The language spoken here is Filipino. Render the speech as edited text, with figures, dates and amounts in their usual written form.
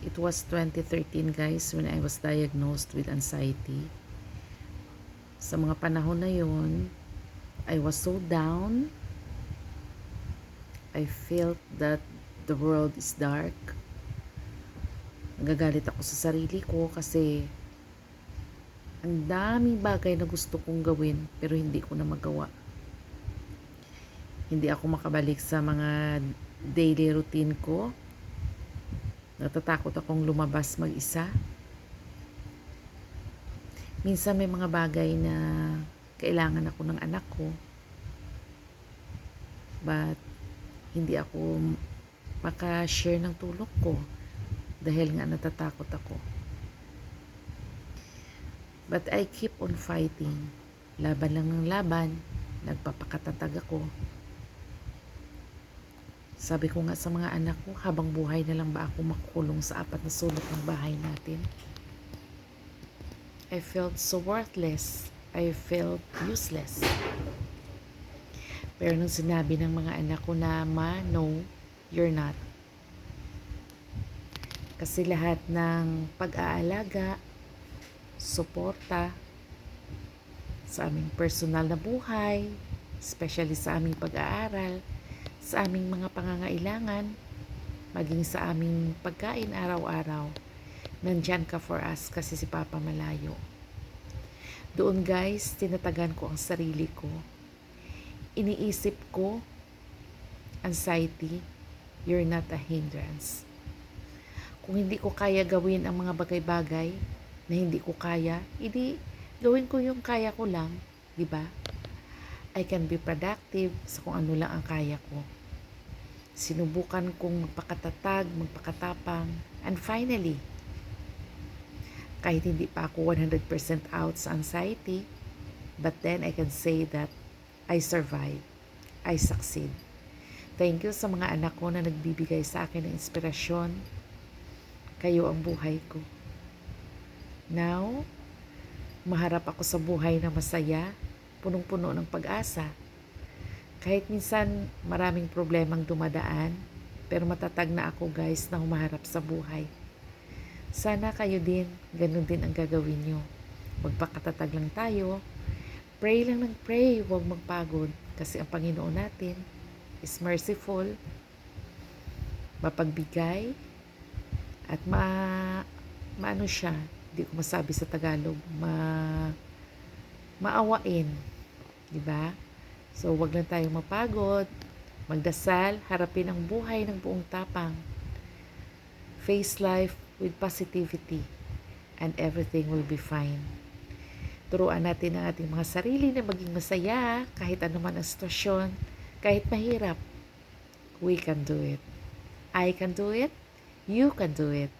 It was 2013 guys when I was diagnosed with anxiety. Sa mga panahon na yun, I was so down. I felt that the world is dark. Nagagalit ako sa sarili ko kasi ang daming bagay na gusto kong gawin pero hindi ko na magawa. Hindi ako makabalik sa mga daily routine ko. Natatakot akong lumabas mag-isa. Minsan may mga bagay na kailangan ako ng anak ko. But hindi ako maka-share ng tulog ko dahil nga natatakot ako. But I keep on fighting. Laban lang ng laban. Nagpapakatatag ako. Sabi ko nga sa mga anak ko, habang buhay na lang ba ako makukulong sa apat na sulok ng bahay natin? I felt so worthless. I felt useless. Pero nung sinabi ng mga anak ko na, "Ma, no, you're not." Kasi lahat ng pag-aalaga, suporta sa aming personal na buhay, especially sa aming pag-aaral, sa aming mga pangangailangan, maging sa aming pagkain araw-araw, nandyan ka for us kasi si Papa malayo. Doon guys, tinatagan ko ang sarili ko. Iniisip ko, anxiety, you're not a hindrance. Kung hindi ko kaya gawin ang mga bagay-bagay na hindi ko kaya, hindi gawin ko yung kaya ko lang, di ba? I can be productive sa kung ano lang ang kaya ko. Sinubukan kong magpakatatag, magpakatapang, and finally, kahit hindi pa ako 100% out sa anxiety, but then I can say that I survived. I succeed. Thank you sa mga anak ko na nagbibigay sa akin ng inspirasyon. Kayo ang buhay ko. Now, maharap ako sa buhay na masaya, punong-puno ng pag-asa. Kahit minsan maraming problemang dumadaan, pero matatag na ako guys na humaharap sa buhay. Sana kayo din, ganun din ang gagawin nyo. Magpakatatag lang tayo. Pray lang ng pray, huwag magpagod. Kasi ang Panginoon natin is merciful, mapagbigay, at maano siya, hindi ko masabi sa Tagalog, maawain. Diba? So, wag lang tayong mapagod, magdasal, harapin ang buhay ng buong tapang. Face life with positivity and everything will be fine. Turuan natin ang ating mga sarili na maging masaya kahit anuman ang sitwasyon, kahit mahirap. We can do it. I can do it. You can do it.